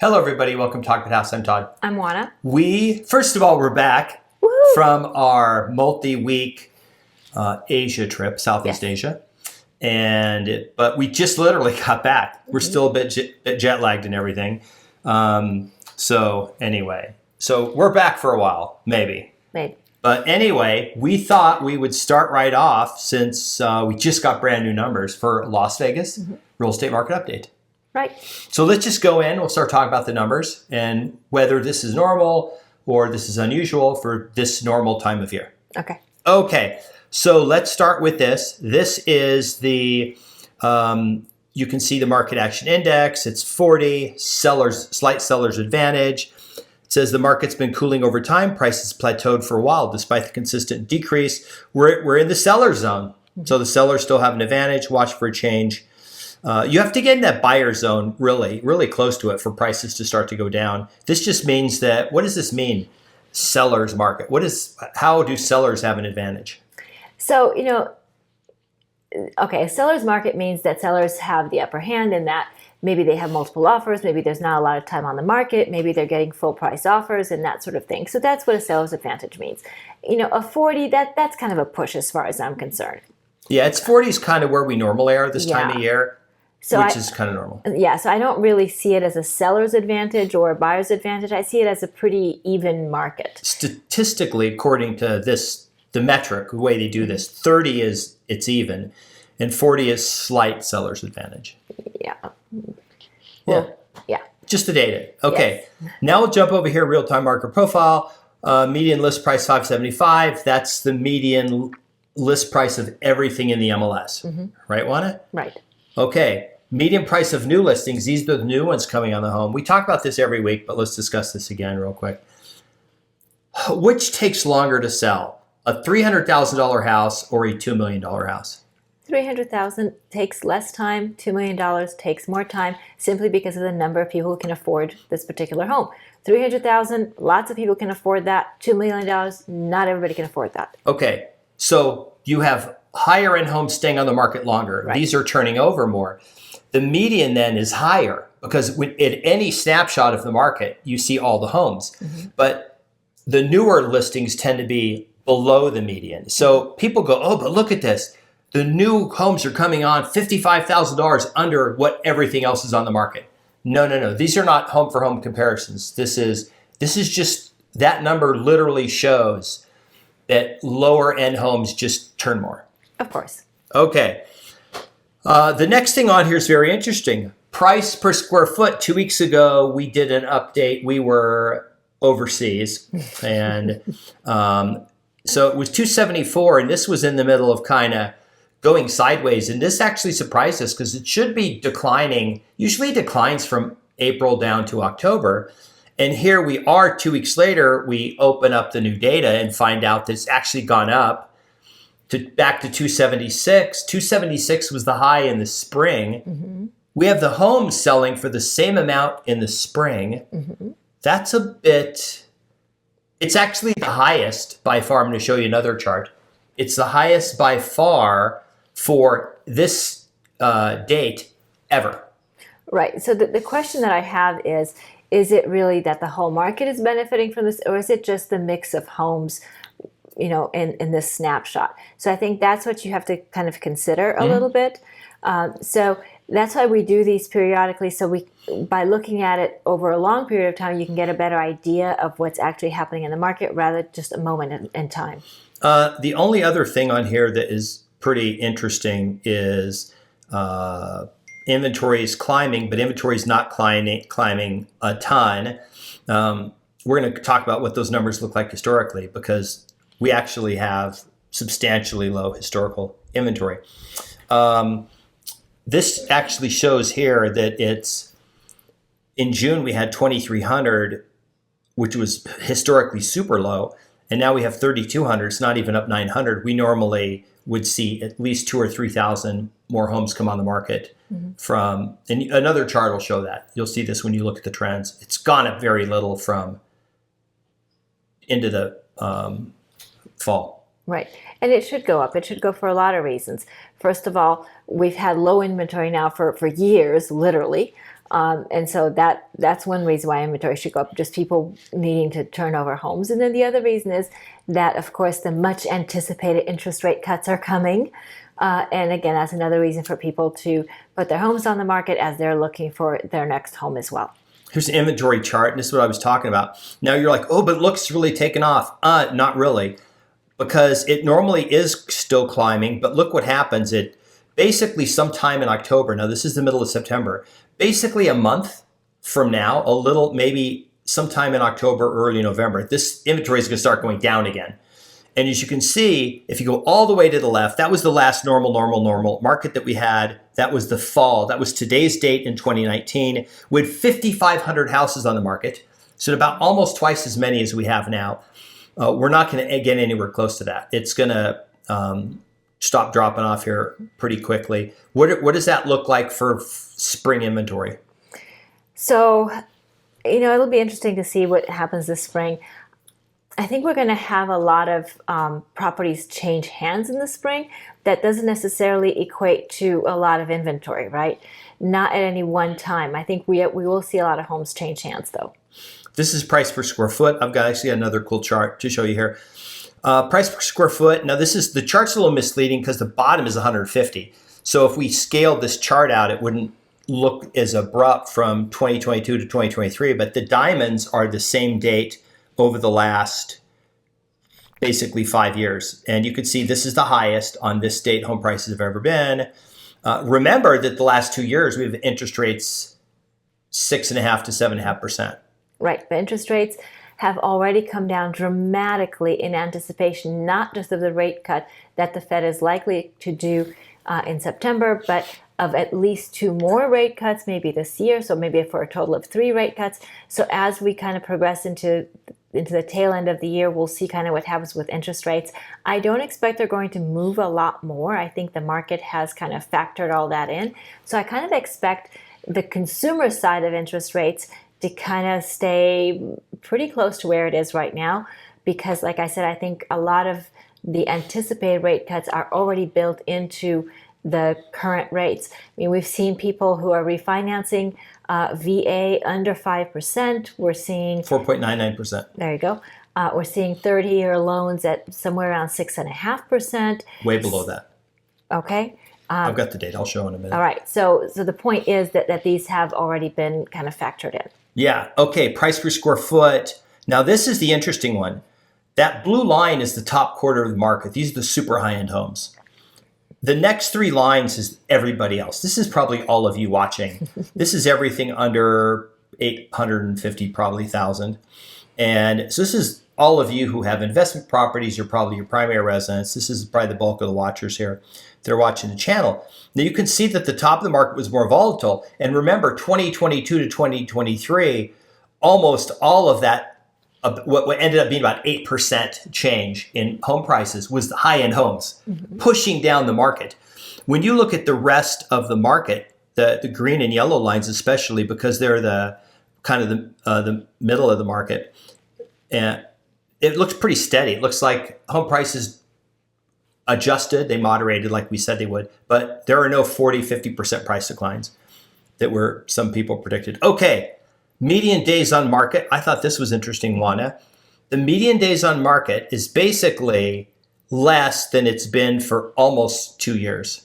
Hello, everybody. Welcome to Talk About House. I'm Todd. I'm Juana. First of all, we're back Woo-hoo. from our multi-week Asia trip, Southeast Yes. Asia. But we just literally got back. We're still a bit jet lagged and everything. So we're back for a while, maybe. Maybe. But anyway, we thought we would start right off since we just got brand new numbers for Las Vegas real estate market update. Right. So let's just go in. We'll start talking about the numbers and whether this is normal or this is unusual for this normal time of year. Okay. Okay. So let's start with this. This is the, you can see the market action index. It's 40, slight seller's advantage. It says the market's been cooling over time. Prices plateaued for a while despite the consistent decrease. We're in the seller zone. So the sellers still have an advantage. Watch for a change. You have to get in that buyer zone really close to it for prices to start to go down. This just means that, what does this mean? Sellers market. How do sellers have an advantage? So, a seller's market means that sellers have the upper hand in that maybe they have multiple offers, maybe there's not a lot of time on the market, maybe they're getting full price offers and that sort of thing. So that's what a seller's advantage means. A 40, that's kind of a push as far as I'm concerned. Yeah, 40 is kind of where we normally are this time of year. Which is kind of normal. Yeah, so I don't really see it as a seller's advantage or a buyer's advantage. I see it as a pretty even market. Statistically, according to the metric, the way they do this, 30 is it's even, and 40 is slight seller's advantage. Yeah. Well, yeah. Just the data. Okay. Yes. Now we'll jump over here, real-time market profile. Median list price 575. That's the median list price of everything in the MLS. Right, Juana? Right. Okay. Median price of new listings. These are the new ones coming on the home. We talk about this every week, but let's discuss this again real quick. Which takes longer to sell? A $300,000 house or a $2 million house? $300,000 takes less time. $2 million takes more time simply because of the number of people who can afford this particular home. $300,000, lots of people can afford that. $2 million, not everybody can afford that. Okay. So you have higher end homes staying on the market longer. Right. These are turning over more. The median then is higher because at any snapshot of the market, you see all the homes. But the newer listings tend to be below the median. So people go, oh, but look at this. The new homes are coming on $55,000 under what everything else is on the market. No. These are not home for home comparisons. This is just, that number literally shows that lower end homes just turn more. Of course. Okay. The next thing on here is very interesting. Price per square foot. 2 weeks ago, we did an update. We were overseas. And so it was 274, and this was in the middle of kind of going sideways. And this actually surprised us because it should be declining. Usually it declines from April down to October. And here we are 2 weeks later, we open up the new data and find out that it's actually gone up. Back to 276. 276 was the high in the spring. We have the homes selling for the same amount in the spring. That's it's actually the highest by far. I'm going to show you another chart. It's the highest by far for this date ever. Right. So the question that I have is it really that the whole market is benefiting from this, or is it just the mix of homes in this snapshot? So I think that's what you have to kind of consider a little bit. So that's why we do these periodically. So by looking at it over a long period of time, you can get a better idea of what's actually happening in the market rather than just a moment in time. The only other thing on here that is pretty interesting is inventory is climbing, but inventory is not climbing a ton. We're going to talk about what those numbers look like historically because we actually have substantially low historical inventory. This actually shows here that it's in June we had 2,300, which was historically super low, and now we have 3,200. It's not even up 900. We normally would see at least 2,000 or 3,000 more homes come on the market from. And another chart will show that. You'll see this when you look at the trends. It's gone up very little from into the fall. Right. And it should go up. It should go for a lot of reasons. First of all, we've had low inventory now for years, literally. And so that's one reason why inventory should go up, just people needing to turn over homes. And then the other reason is that, of course, the much anticipated interest rate cuts are coming. And again, that's another reason for people to put their homes on the market as they're looking for their next home as well. Here's the inventory chart, and this is what I was talking about. Now you're like, oh, but it looks really taken off. Not really, because it normally is still climbing, but look what happens. It basically sometime in October, now this is the middle of September, basically a month from now, a little, maybe sometime in October, early November, this inventory is going to start going down again. And as you can see, if you go all the way to the left, that was the last normal market that we had. That was the fall. That was today's date in 2019 with 5,500 houses on the market. So about almost twice as many as we have now. We're not going to get anywhere close to that. It's going to stop dropping off here pretty quickly. What does that look like for spring inventory? So, it'll be interesting to see what happens this spring. I think we're going to have a lot of properties change hands in the spring. That doesn't necessarily equate to a lot of inventory, right? Not at any one time. I think we will see a lot of homes change hands, though. This is price per square foot. I've got actually another cool chart to show you here. Price per square foot. Now, the chart's a little misleading because the bottom is 150. So if we scaled this chart out, it wouldn't look as abrupt from 2022 to 2023. But the diamonds are the same date over the last basically 5 years. And you can see this is the highest on this date home prices have ever been. Remember that the last 2 years we have interest rates 6.5% to 7.5%. Right, but interest rates have already come down dramatically in anticipation, not just of the rate cut that the Fed is likely to do in September, but of at least 2 more rate cuts maybe this year, so maybe for a total of 3 rate cuts. So as we kind of progress into the tail end of the year, we'll see kind of what happens with interest rates. I don't expect they're going to move a lot more. I think the market has kind of factored all that in. So I kind of expect the consumer side of interest rates to kind of stay pretty close to where it is right now, because like I said, I think a lot of the anticipated rate cuts are already built into the current rates. I mean, we've seen people who are refinancing VA under 5%. We're seeing 4.99%. There you go. We're seeing 30-year loans at somewhere around 6.5%. Way below that. Okay. I've got the date. I'll show in a minute. All right. So the point is that these have already been kind of factored in. Yeah. Okay. Price per square foot. Now, this is the interesting one. That blue line is the top quarter of the market. These are the super high-end homes. The next 3 lines is everybody else. This is probably all of you watching. This is everything under 850, probably 1,000. And so this is all of you who have investment properties. You're probably your primary residence. This is probably the bulk of the watchers here. They're watching the channel. Now you can see that the top of the market was more volatile. And remember, 2022 to 2023, almost all of that, what ended up being about 8% change in home prices was the high-end homes, pushing down the market. When you look at the rest of the market, the green and yellow lines especially, because they're the kind of the middle of the market, and it looks pretty steady. It looks like home prices adjusted, they moderated like we said they would, but there are no 40, 50% price declines that were some people predicted. Okay. Median days on market. I thought this was interesting, Juana. The median days on market is basically less than it's been for almost 2 years.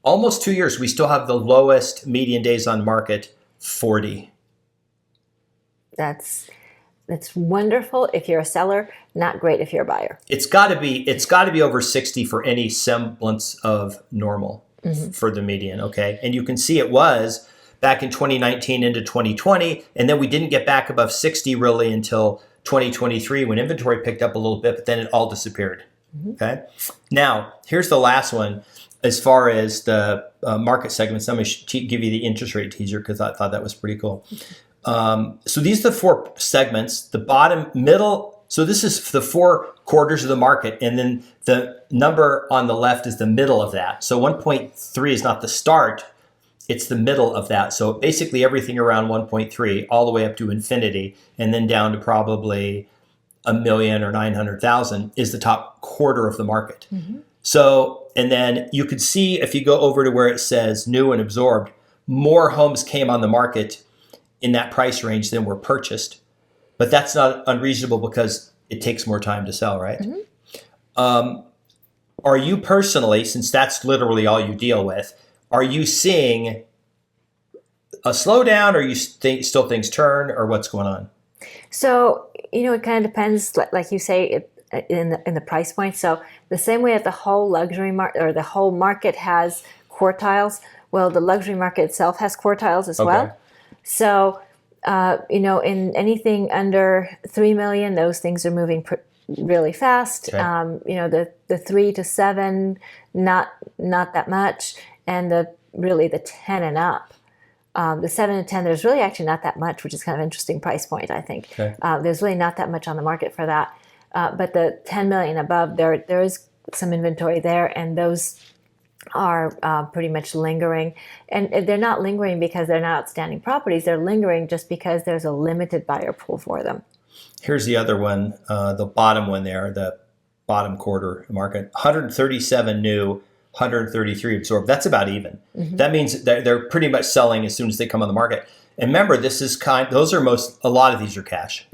Almost 2 years, we still have the lowest median days on market, 40. That's wonderful if you're a seller, not great if you're a buyer. It's got to be over 60 for any semblance of normal for the median, okay? And you can see it was back in 2019 into 2020, and then we didn't get back above 60 really until 2023 when inventory picked up a little bit, but then it all disappeared. Okay. Now, here's the last one as far as the market segments. I'm going to give you the interest rate teaser because I thought that was pretty cool. So these are the 4 segments, the bottom, middle. So this is the 4 quarters of the market, and then the number on the left is the middle of that. So 1.3 is not the start. It's the middle of that. So basically everything around 1.3 all the way up to infinity and then down to probably 1 million or 900,000 is the top quarter of the market. So, and then you could see if you go over to where it says new and absorbed, more homes came on the market in that price range than were purchased. But that's not unreasonable because it takes more time to sell, right? Are you personally, since that's literally all you deal with, are you seeing a slowdown, or you still things turn, or what's going on? So, it kind of depends, like you say, in the price point. So the same way that the whole luxury market or the whole market has quartiles, well, the luxury market itself has quartiles as well. So, in anything under 3 million, those things are moving really fast. Okay. The 3 to 7, not that much, and the 10 and up. The 7 to 10, there's really actually not that much, which is kind of an interesting price point, I think. Okay. There's really not that much on the market for that. But the 10 million above, there is some inventory there, and those are pretty much lingering. And they're not lingering because they're not outstanding properties. They're lingering just because there's a limited buyer pool for them. Here's the other one, the bottom one there, the bottom quarter market. 137 new, 133 absorbed. That's about even. That means that they're pretty much selling as soon as they come on the market. And remember, a lot of these are cash.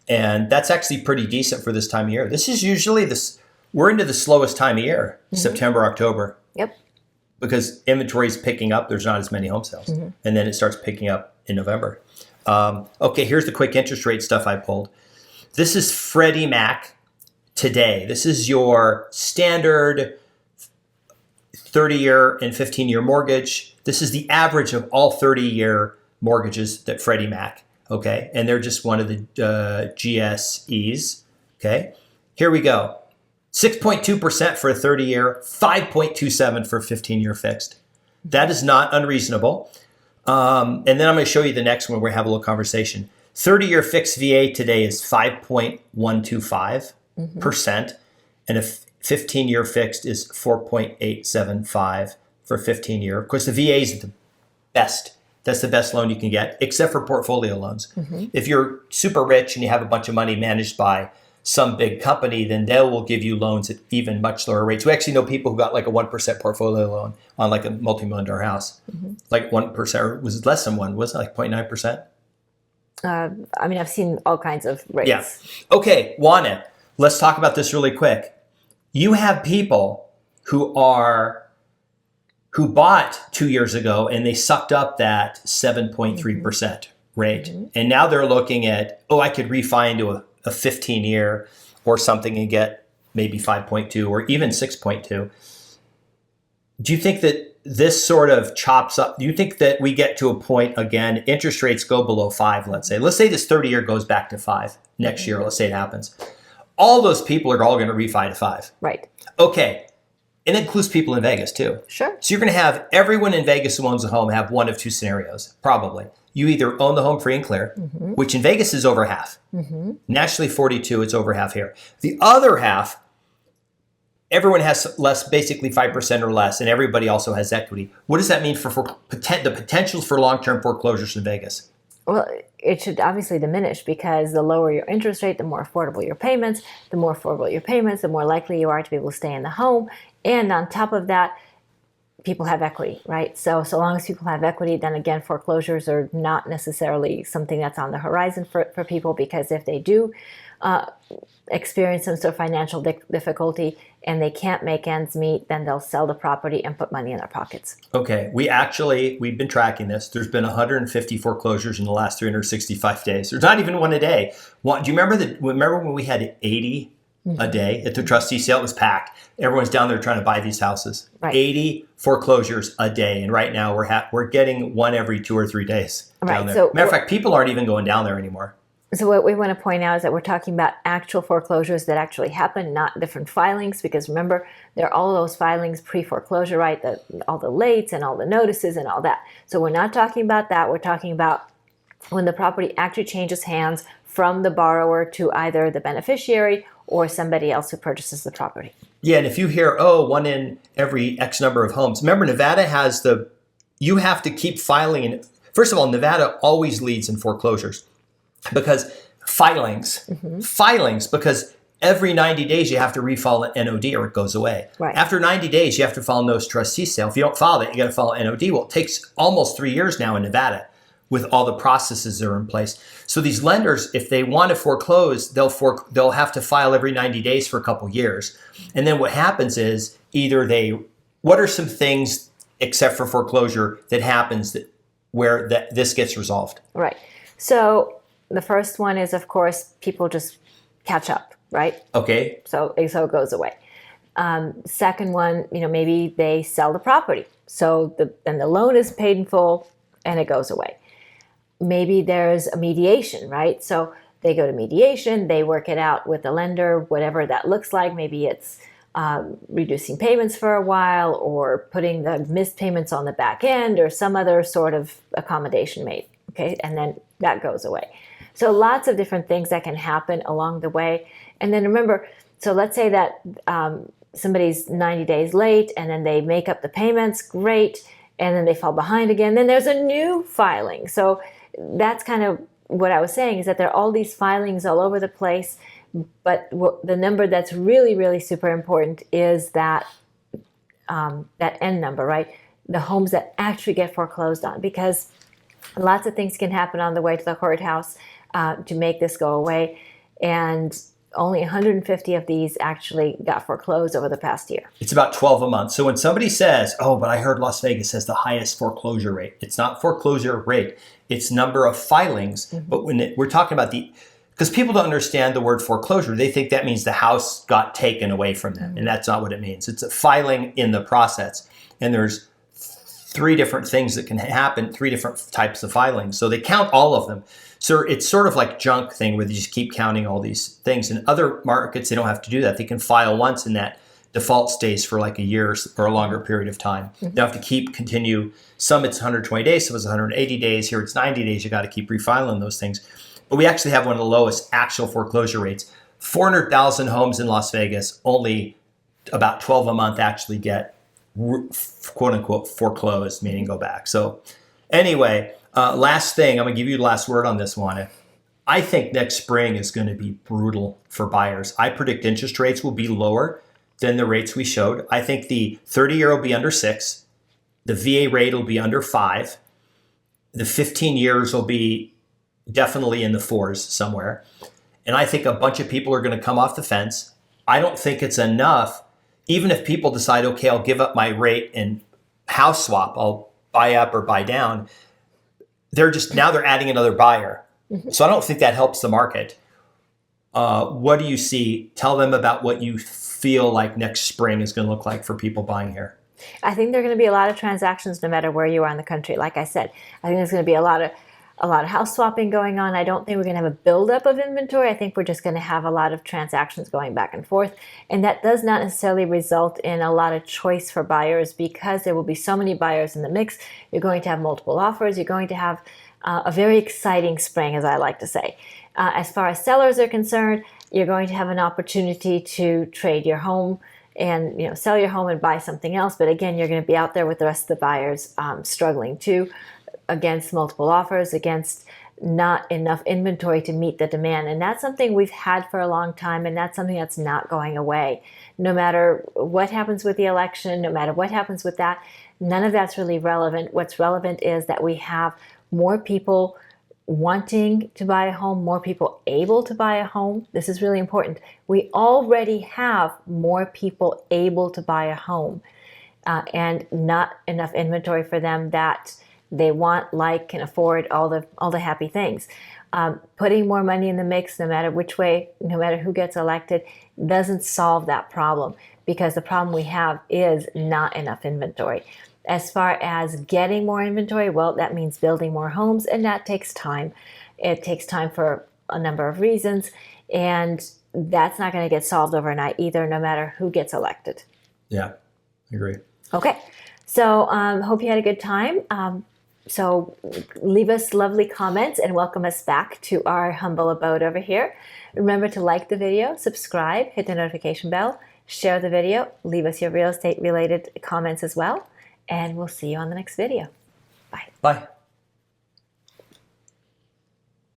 And that's actually pretty decent for this time of year. This is usually we're into the slowest time of year, September, October. Yep. Because inventory is picking up. There's not as many home sales. And then it starts picking up in November. Okay, here's the quick interest rate stuff I pulled. This is Freddie Mac today. This is your standard 30-year and 15-year mortgage. This is the average of all 30-year mortgages that Freddie Mac, okay? And they're just one of the GSEs, okay? Here we go. 6.2% for a 30-year, 5.27% for a 15-year fixed. That is not unreasonable. And then I'm going to show you the next one where we have a little conversation. 30-year fixed VA today is 5.125%, and a 15-year fixed is 4.875 for 15-year. Of course, the VA is the best. That's the best loan you can get, except for portfolio loans. If you're super rich and you have a bunch of money managed by some big company, then they will give you loans at even much lower rates. We actually know people who got like a 1% portfolio loan on like a multi-million-dollar house. Like 1%, or was it less than 1? Was it like 0.9%? I've seen all kinds of rates. Yeah. Okay, Juana, let's talk about this really quick. You have people who bought 2 years ago and they sucked up that 7.3% rate. And now they're looking at, I could refi into a 15-year or something and get maybe 5.2 or even 6.2. Do you think that this sort of chops up? Do you think that we get to a point again, interest rates go below 5, let's say. Let's say this 30-year goes back to 5 next year. Let's say it happens. All those people are all going to refi to 5. Right. Okay. And it includes people in Vegas too. Sure. So you're going to have everyone in Vegas who owns a home have one of two scenarios, probably. You either own the home free and clear, which in Vegas is over half. Nationally 42, it's over half here. The other half, everyone has less, basically 5% or less, and everybody also has equity. What does that mean for the potentials for long-term foreclosures in Vegas? Well, it should obviously diminish because the lower your interest rate, the more affordable your payments. The more affordable your payments, the more likely you are to be able to stay in the home. And on top of that, people have equity, right? So long as people have equity, then again, foreclosures are not necessarily something that's on the horizon for people, because if they do experience some sort of financial difficulty and they can't make ends meet, then they'll sell the property and put money in their pockets. Okay, we've been tracking this. There's been 150 foreclosures in the last 365 days. There's not even one a day. Do you remember when we had 80 a day at the trustee sale? It was packed. Everyone's down there trying to buy these houses. Right. 80 foreclosures a day, and right now we're getting one every 2 or 3 days down there. So, matter of fact, people aren't even going down there anymore. So what we want to point out is that we're talking about actual foreclosures that actually happen, not different filings, because remember, there are all those filings pre-foreclosure, right? All the lates and all the notices and all that. So we're not talking about that. We're talking about when the property actually changes hands from the borrower to either the beneficiary or somebody else who purchases the property. Yeah, and if you hear, one in every X number of homes, remember Nevada has you have to keep filing. And first of all, Nevada always leads in foreclosures because filings, because every 90 days you have to refile an NOD or it goes away. Right. After 90 days, you have to file a notice of trustee sale. If you don't file that, you got to file an NOD. Well, it takes almost 3 years now in Nevada with all the processes that are in place. So these lenders, if they want to foreclose, they'll have to file every 90 days for a couple years. And then what happens is what are some things except for foreclosure that happens where this gets resolved? Right. So the first one is, of course, people just catch up, right? Okay. So it goes away. Second one, maybe they sell the property. So then the loan is paid in full and it goes away. Maybe there's a mediation, right? So they go to mediation, they work it out with the lender, whatever that looks like. Maybe it's reducing payments for a while or putting the missed payments on the back end or some other sort of accommodation made, okay? And then that goes away. So lots of different things that can happen along the way. And then remember, so let's say that somebody's 90 days late and then they make up the payments, great, and then they fall behind again. Then there's a new filing. So that's kind of what I was saying, is that there are all these filings all over the place. But the number that's really, really super important is that end number, right? The homes that actually get foreclosed on, because lots of things can happen on the way to the courthouse to make this go away. And only 150 of these actually got foreclosed over the past year. It's about 12 a month. So when somebody says, oh, but I heard Las Vegas has the highest foreclosure rate, it's not foreclosure rate, it's number of filings. Mm-hmm. But when we're talking about because people don't understand the word foreclosure, they think that means the house got taken away from them. Mm-hmm. And that's not what it means. It's a filing in the process. And there's 3 different things that can happen, 3 different types of filings. So they count all of them. So it's sort of like junk thing where they just keep counting all these things. In other markets, they don't have to do that. They can file once and that default stays for like a year or a longer period of time. Mm-hmm. They don't have to continue. Some it's 120 days, some it's 180 days. Here it's 90 days. You got to keep refiling those things. But we actually have one of the lowest actual foreclosure rates. 400,000 homes in Las Vegas, only about 12 a month actually get quote unquote foreclosed, meaning go back. So anyway, last thing, I'm going to give you the last word on this one. I think next spring is going to be brutal for buyers. I predict interest rates will be lower than the rates we showed. I think the 30-year will be under 6. The VA rate will be under 5. The 15 years will be definitely in the 4s somewhere. And I think a bunch of people are going to come off the fence. I don't think it's enough. Even if people decide, okay, I'll give up my rate and house swap, I'll buy up or buy down. They're adding another buyer. Mm-hmm. So I don't think that helps the market. What do you see? Tell them about what you feel like next spring is going to look like for people buying here. I think there are going to be a lot of transactions no matter where you are in the country. Like I said, I think there's going to be a lot of house swapping going on. I don't think we're going to have a buildup of inventory. I think we're just going to have a lot of transactions going back and forth. And that does not necessarily result in a lot of choice for buyers, because there will be so many buyers in the mix. You're going to have multiple offers. You're going to have a very exciting spring, as I like to say. As far as sellers are concerned, you're going to have an opportunity to trade your home and sell your home and buy something else. But again, you're going to be out there with the rest of the buyers struggling too, against multiple offers, against not enough inventory to meet the demand. And that's something we've had for a long time, and that's something that's not going away. No matter what happens with the election, no matter what happens with that, none of that's really relevant. What's relevant is that we have more people wanting to buy a home, more people able to buy a home. This is really important. We already have more people able to buy a home and not enough inventory for them that they want, like, can afford all the happy things. Putting more money in the mix, no matter which way, no matter who gets elected, doesn't solve that problem, because the problem we have is not enough inventory. As far as getting more inventory, well, that means building more homes, and that takes time. It takes time for a number of reasons, and that's not going to get solved overnight either, no matter who gets elected. Yeah, I agree. Okay, so hope you had a good time. So leave us lovely comments and welcome us back to our humble abode over here. Remember to like the video, subscribe, hit the notification bell, share the video, leave us your real estate related comments as well, and we'll see you on the next video. Bye. Bye.